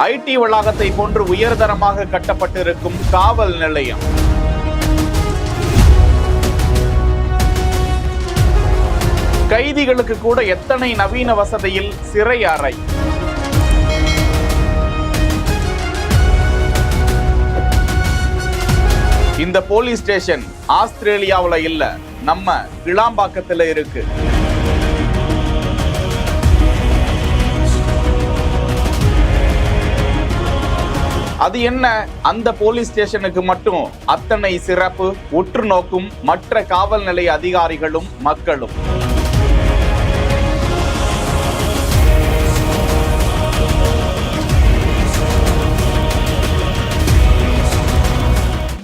ID வளாகத்தை போன்று உயர்தரமாக கட்டப்பட்டிருக்கும் காவல் நிலையம். கைதிகளுக்கு கூட எத்தனை நவீன வசதியில் சிறை அறை. இந்த போலீஸ் ஸ்டேஷன் ஆஸ்திரேலியாவுல இல்ல, நம்ம கிளாம்பாக்கத்துல இருக்கு. அது என்ன, அந்த போலீஸ் ஸ்டேஷனுக்கு மட்டும் அத்தனை சிறப்பு? உற்று நோக்கும் மற்ற காவல் நிலைய அதிகாரிகளும் மக்களும்.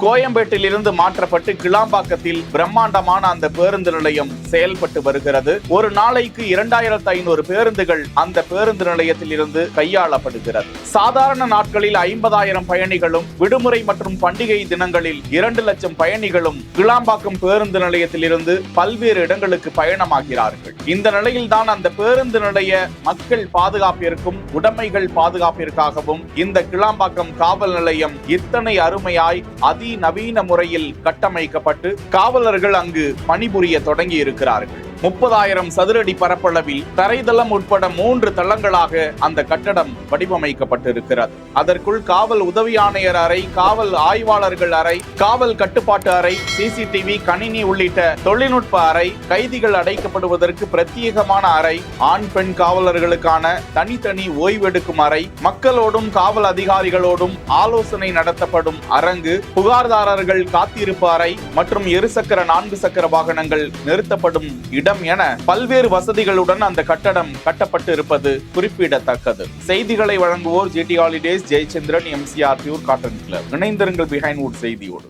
கோயம்பேட்டில் இருந்து மாற்றப்பட்டு கிளாம்பாக்கத்தில் பிரம்மாண்டமான அந்த பேருந்து நிலையம் செயல்பட்டு வருகிறது. ஒரு நாளைக்கு 2500 பேருந்துகள் அந்த பேருந்து நிலையத்தில் இருந்து கையாளப்படுகிறது. சாதாரண நாட்களில் 50,000 பயணிகளும், விடுமுறை மற்றும் பண்டிகை தினங்களில் 2 லட்சம் பயணிகளும் கிளாம்பாக்கம் பேருந்து நிலையத்தில் இருந்து பல்வேறு இடங்களுக்கு பயணமாகிறார்கள். இந்த நிலையில் தான் அந்த பேருந்து நிலைய மக்கள் பாதுகாப்பிற்கும் உடைமைகள் பாதுகாப்பிற்காகவும் இந்த கிளாம்பாக்கம் காவல் நிலையம் இத்தனை அருமையாய் நவீன முறையில் கட்டமைக்கப்பட்டு காவலர்கள் அங்கு பணிபுரிய தொடங்கி இருக்கிறார்கள். 30,000 சதுரடி பரப்பளவில் தரைதளம் உட்பட 3 தளங்களாக அந்த கட்டடம் வடிவமைக்கப்பட்டிருக்கிறது. அதற்குள் காவல் உதவி ஆணையர் அறை, காவல் ஆய்வாளர்கள் அறை, காவல் கட்டுப்பாட்டு அறை, சிசிடிவி, கணினி உள்ளிட்ட தொழில்நுட்ப அறை, கைதிகள் அடைக்கப்படுவதற்கு பிரத்யேகமான அறை, ஆண் பெண் காவலர்களுக்கான தனித்தனி ஓய்வெடுக்கும் அறை, மக்களோடும் காவல் அதிகாரிகளோடும் ஆலோசனை நடத்தப்படும் அரங்கு, புகார்தாரர்கள் காத்திருப்பு அறை மற்றும் 2 சக்கர 4 சக்கர வாகனங்கள் நிறுத்தப்படும் இடம் என பல்வேறு வசதிகளுடன் அந்த கட்டடம் கட்டப்பட்டு இருப்பது குறிப்பிடத்தக்கது. செய்திகளை வழங்குவோர் GT holidays, Jayachandran, MCR pure cotton club. இணைந்திருங்கள் பிஹைண்ட் வுட் செய்தியோடு.